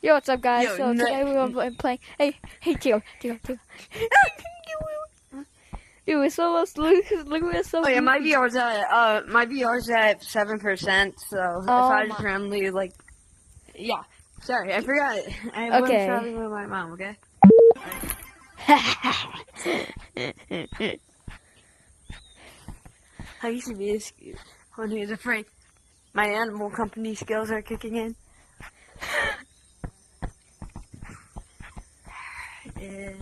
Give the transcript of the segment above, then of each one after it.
Yo, what's up, guys? Yo, So today we're playing. Hey, Tio. Dude, we're so look, we're so. Oh yeah, my VR's at 7%. So if I just randomly yeah. Sorry, I forgot. I went traveling with my mom. Okay. I used to be this when he was afraid. My animal company skills are kicking in. Yeah.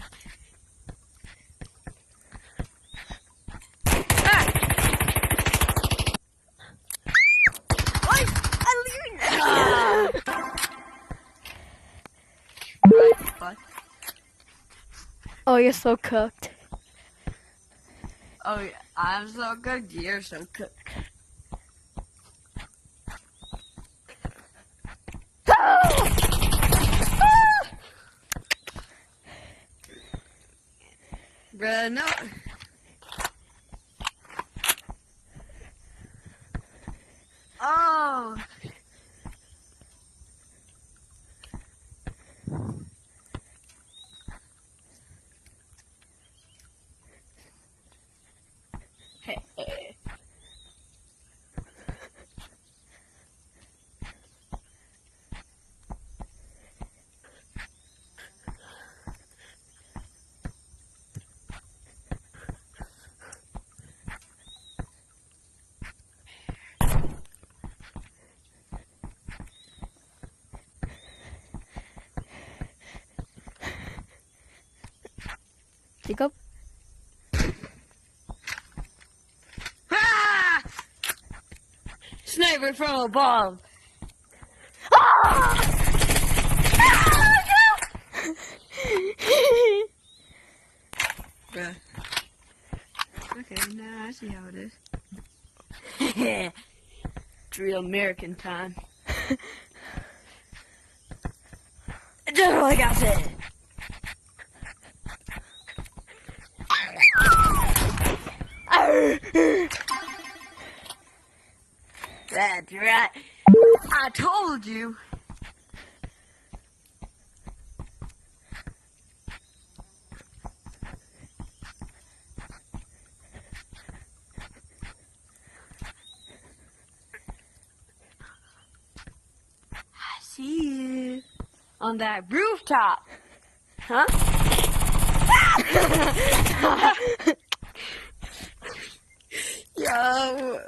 Oh, you're so cooked. Oh, yeah, I'm so cooked. You're so cooked. Bruh, no. Oh. Hey. Jacob? Ah! Sniper from above. Bruh. Okay, now I see how it is. It's real American time. Just like I said. That's right. I told you. I see you on that rooftop. Huh? Yo.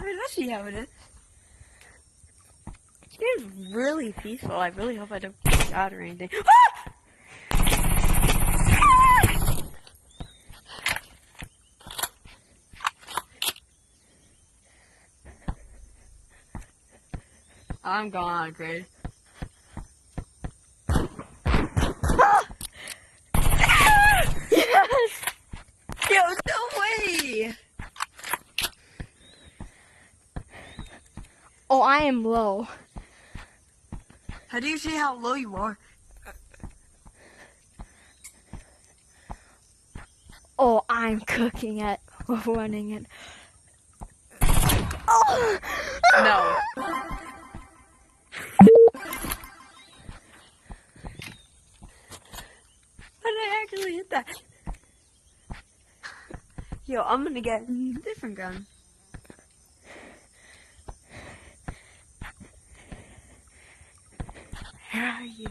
I see how it is. It's really peaceful. I really hope I don't get shot or anything. I'm gone, Chris. Yes! Yo, no way! Oh, I am low. How do you see how low you are? Oh, I'm cooking it. Running it. Oh! No. How did I actually hit that? Yo, I'm gonna get a different gun. Where are you?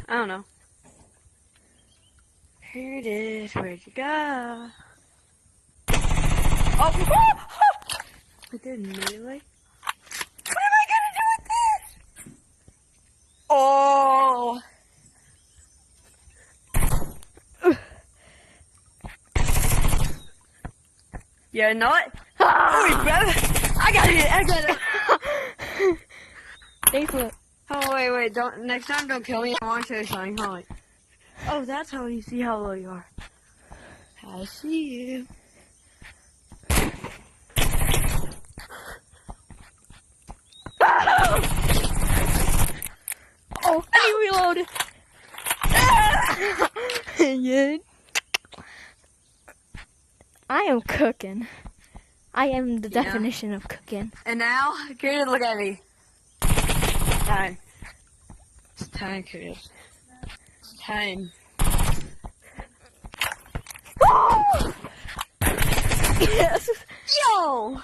I don't know. Here it is. Where'd you go? Oh! I did melee. What am I gonna do with this? Oh! Yeah, know it? Oh, brother! I got it! Thanks for it. Oh, wait, don't, next time don't kill me. I want to show you something. Hold on. Oh, that's how you see how low you are. I see you. mode. Yeah. I am cooking. I am the definition of cooking. And now, Curtis, look at me. Time. It's time, Curtis. It's time. Yes. Yo!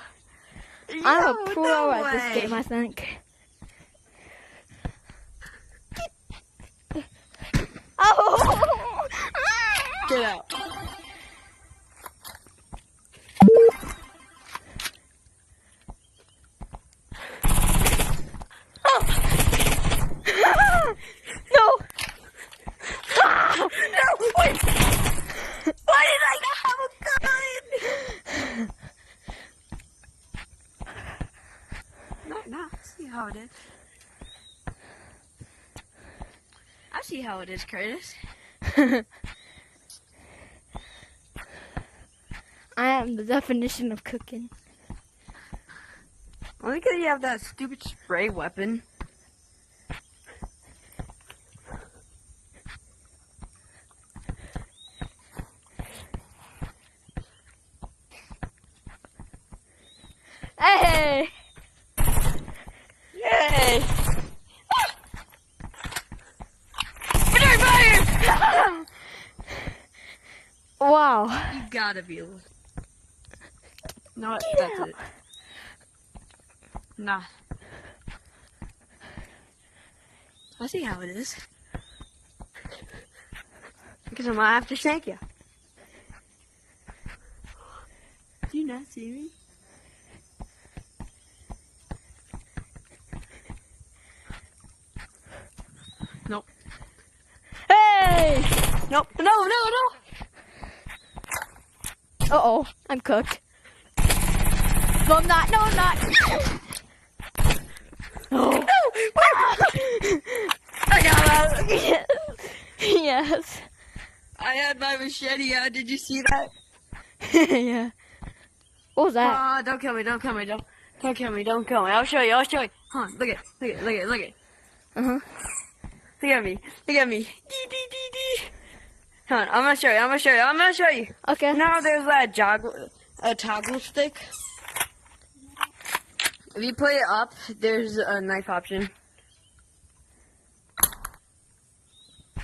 I'm a pro at this game, I think. Oh! Get out. No! No, wait! Why did I not have a gun? No, see how it is. I see how it is, Curtis. I am the definition of cooking. Only because you have that stupid spray weapon. Hey! Yay! Fire! Wow. You gotta be able. No, Get that's out. it. Nah. I see how it is. Because I'm gonna have to shank you. Do you not see me? Nope. Hey! Nope. No. Uh-oh, I'm cooked. No, I'm not. No, I'm not. Oh. I got out. Yes. Yes. I had my machete out. Did you see that? Yeah. What was that? Don't kill me. Don't kill me. Don't kill me. Don't kill me. I'll show you. Huh? Look at. Uh-huh. Look at me. Dee. Come on, I'm gonna show you. Okay. Now there's that toggle stick. If you play it up, there's a knife option.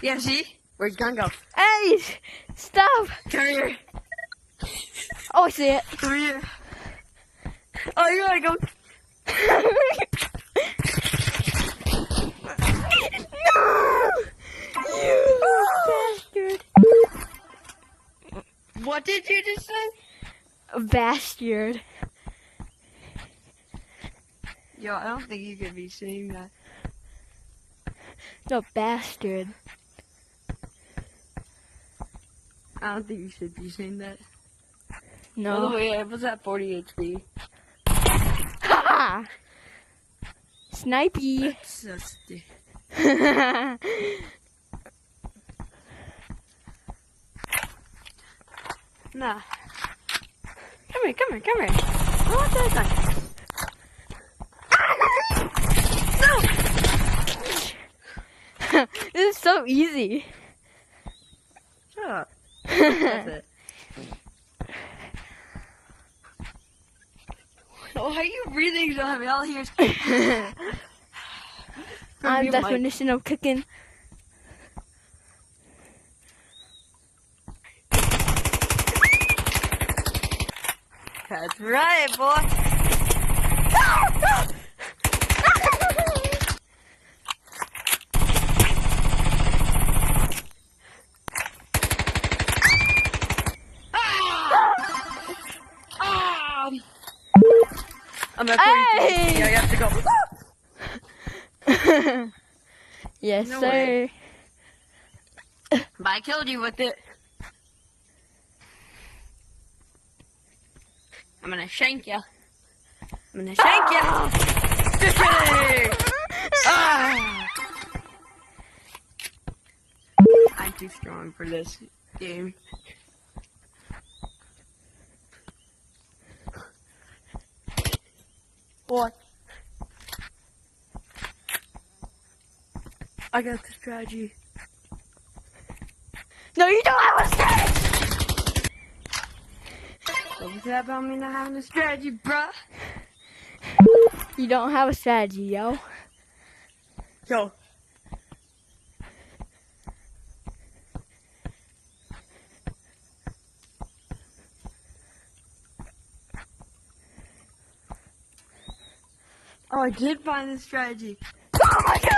Yeah, see? Where's gun go? Hey! Stop! Come here. Oh, I see it. Come here. Oh, you gotta go. No! You bastard. What did you just say? Bastard. Yo, I don't think you could be saying that. No, bastard. I don't think you should be saying that. No. By the way, I was at 40 HP. Ha! Snipey. So stupid. Nah. Come here. I want that gun. No! This is so easy. Shut up. That's it. Why are you breathing so heavy? All I hear is... I'm you, definition of cooking. That's right, boy. I'm at 43. Hey! Yeah, you have to go. Yes, No sir. way. But I killed you with it. I'm gonna shank you. Just kidding! Ah! I'm too strong for this game. What? I got the strategy. No, you don't have a strategy! What was that about me not having a strategy, bruh? You don't have a strategy, yo. Yo. Oh, I did find the strategy. Oh my god!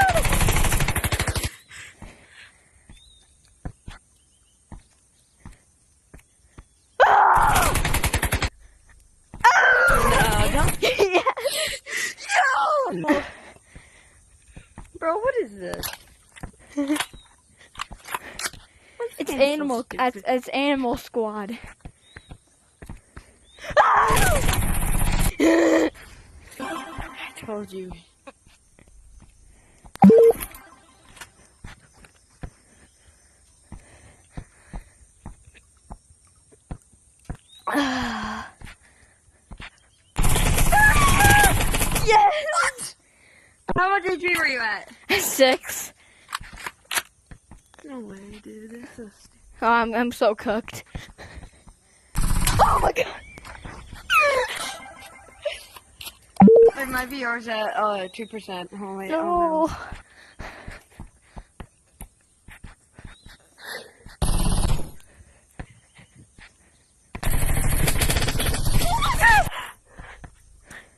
No, don't. Yes. Yo! Bro, what is this? It's animal. It's Animal Squad. I told you. Yes! How much HP were you at? 6. No way, dude. That's so stupid. Oh, I'm so cooked. Oh my god! Like my VR's at 2%. Oh wait. No.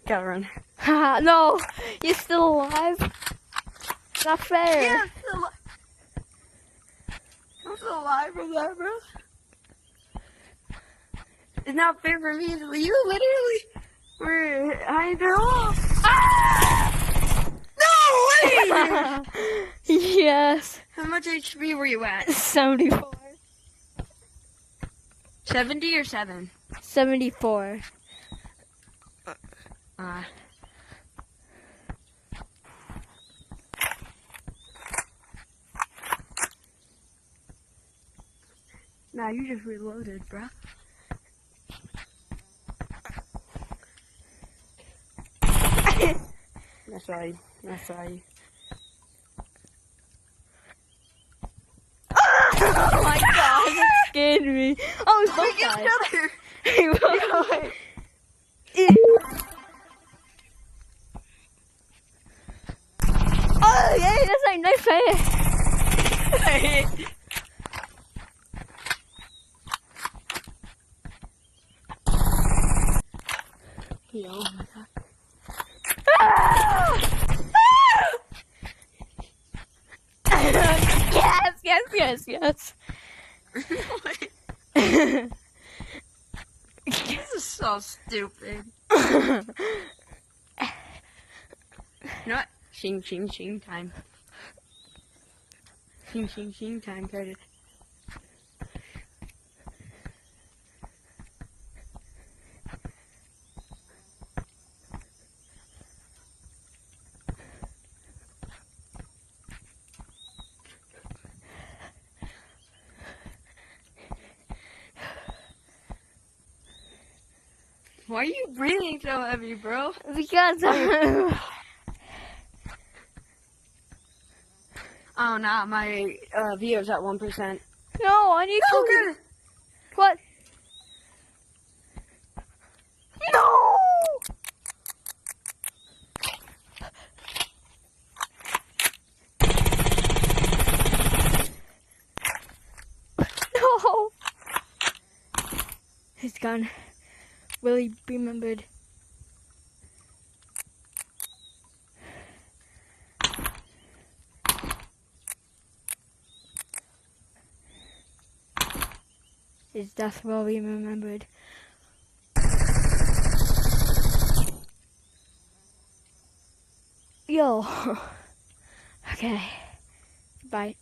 Gotta run. Haha, no! You're still alive? Not fair. Yeah, I'm still alive from that, bro. It's not fair for me. You literally were hiding off. Ah! No way! Yes. How much HP were you at? 74. 70 or 7? 74. Nah, you just reloaded, bro. That's right. That's right. Oh my god, that scared me. Oh, We we get both each other. died. Oh, yeah, that's like no fair. Yo, oh my god. Yes. This is so stupid. You know what? Shing time. Shing time, Curtis. Why are you breathing so heavy, bro? Because Oh, nah, my VO's at 1%. no, I need to. What? No! No! His gun. Will he be remembered? His death will be remembered. Yo. Okay. Bye.